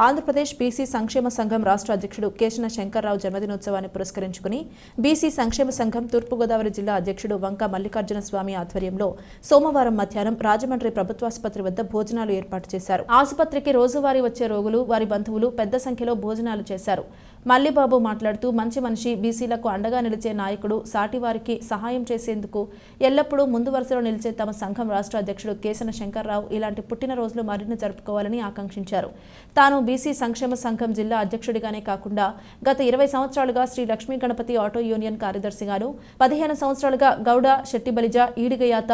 Andhra Pradesh BC సంక్షేమ సంఘం రాష్ట్ర అధ్యక్షుడు కేశన శంకర్రావు జన్మదినోత్సవాన్ని పురస్కరించుకుని బీసీ సంక్షేమ సంఘం తూర్పుగోదావరి జిల్లా అధ్యక్షుడు వంక మల్లికార్జున స్వామి ఆధ్వర్యంలో సోమవారం మధ్యాహ్నం రాజమండ్రి ప్రభుత్వాసుపత్రి వద్ద భోజనాలు ఏర్పాటు చేశారు. ఆసుపత్రికి రోజువారీ వచ్చే రోగులు, వారి బంధువులు పెద్ద సంఖ్యలో భోజనాలు చేశారు. మల్లిబాబు మాట్లాడుతూ మంచి మనిషి, బీసీలకు అండగా నిలిచే నాయకుడు, సాటివారికి సహాయం చేసేందుకు ఎల్లప్పుడూ ముందు వరుసలో నిలిచే తమ సంఘం రాష్ట్ర అధ్యక్షుడు కేశన శంకర్రావు ఇలాంటి పుట్టినరోజులు మరిన్ని జరుపుకోవాలని ఆకాంక్షించారు. తాను బీసీ సంక్షేమ సంఘం జిల్లా అధ్యక్షుడిగానే కాకుండా గత 20 సంవత్సరాలుగా శ్రీ లక్ష్మీ గణపతి ఆటో యూనియన్ కార్యదర్శిగాను, 15 సంవత్సరాలుగా గౌడ శెట్టిబలిజ ఈడిగయాత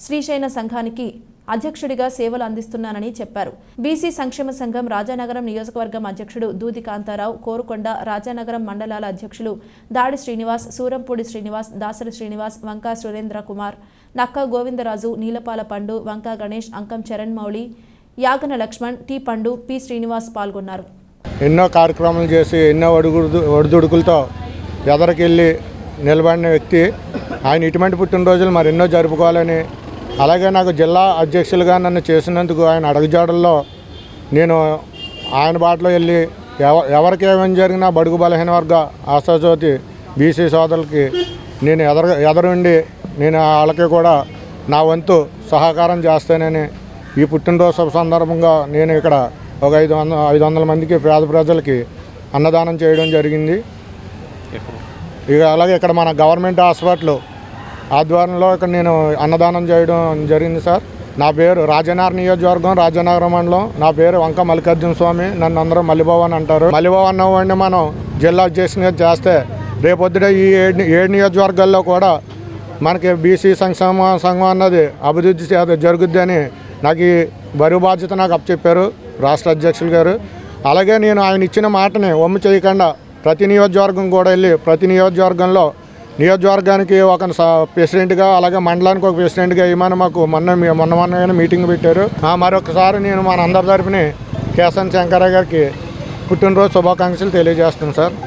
శ్రీశైన సంఘానికి అధ్యక్షుడిగా సేవలు అందిస్తున్నానని చెప్పారు. బీసీ సంక్షేమ సంఘం రాజానగరం నియోజకవర్గం అధ్యక్షుడు దూది కాంతారావు, కోరుకొండ, రాజానగరం మండలాల అధ్యక్షులు దాడి శ్రీనివాస్, సూరంపూడి శ్రీనివాస్, దాసరి శ్రీనివాస్, వంకా సురేంద్ర కుమార్, నక్క గోవిందరాజు, నీలపాల పండు, వంకా గణేష్, అంకం చరణ్ మౌళి, యాగన లక్ష్మణ్, టీ పండు, పి శ్రీనివాస్ పాల్గొన్నారు. ఎన్నో కార్యక్రమాలు చేసి ఎన్నో ఒడిదుడుకులతో ఎదరికెళ్ళి నిలబడిన వ్యక్తి ఆయన. ఇటువంటి పుట్టినరోజులు మరెన్నో జరుపుకోవాలని, అలాగే నాకు జిల్లా అధ్యక్షులుగా నన్ను చేసినందుకు ఆయన అడుగుజాడల్లో నేను ఆయన బాటలో వెళ్ళి ఎవరికి ఏమేమి జరిగినా బడుగు బలహీన వర్గ ఆశాజ్యోతి బీసీ సోదరులకి నేను ఎదరుండి నేను వాళ్ళకి కూడా నా వంతు సహకారం చేస్తానని ఈ పుట్టినరోజు శుభ సందర్భంగా నేను ఇక్కడ ఒక 500 మందికి పేద ప్రజలకి అన్నదానం చేయడం జరిగింది. ఇక అలాగే ఇక్కడ మన గవర్నమెంట్ హాస్పిటల్ ఆధ్వర్యంలో ఇక్కడ నేను అన్నదానం చేయడం జరిగింది సార్. నా పేరు రాజనగరం నియోజకవర్గం, రాజనగరం మండలం. నా పేరు వంక మల్లికార్జున స్వామి. నన్ను అందరూ మల్లిబాబు అని అంటారు. మల్లిబాబు అన్నవాడిని మనం జిల్లా అధ్యక్షునిగా చేస్తే రేపొద్దుట ఈ 7 నియోజకవర్గాల్లో కూడా మనకి బీసీ సంక్షేమ సంఘం అన్నది అభివృద్ధి జరుగుద్ది అని నాకు ఈ బరువు బాధ్యత నాకు అప్పచెప్పారు రాష్ట్ర అధ్యక్షులు గారు. అలాగే నేను ఆయన ఇచ్చిన మాటని వమ్ము చేయకుండా ప్రతి నియోజకవర్గం కూడా వెళ్ళి ప్రతి నియోజకవర్గానికి ఒక ప్రెసిడెంట్గా, అలాగే మండలానికి ఒక ప్రెసిడెంట్గా ఇవ్వమని మాకు మొన్న మీటింగ్ పెట్టారు. మరొకసారి నేను మన అందరి తరపుని కేశన శంకరయ్య గారికి పుట్టినరోజు శుభాకాంక్షలు తెలియజేస్తున్నాను సార్.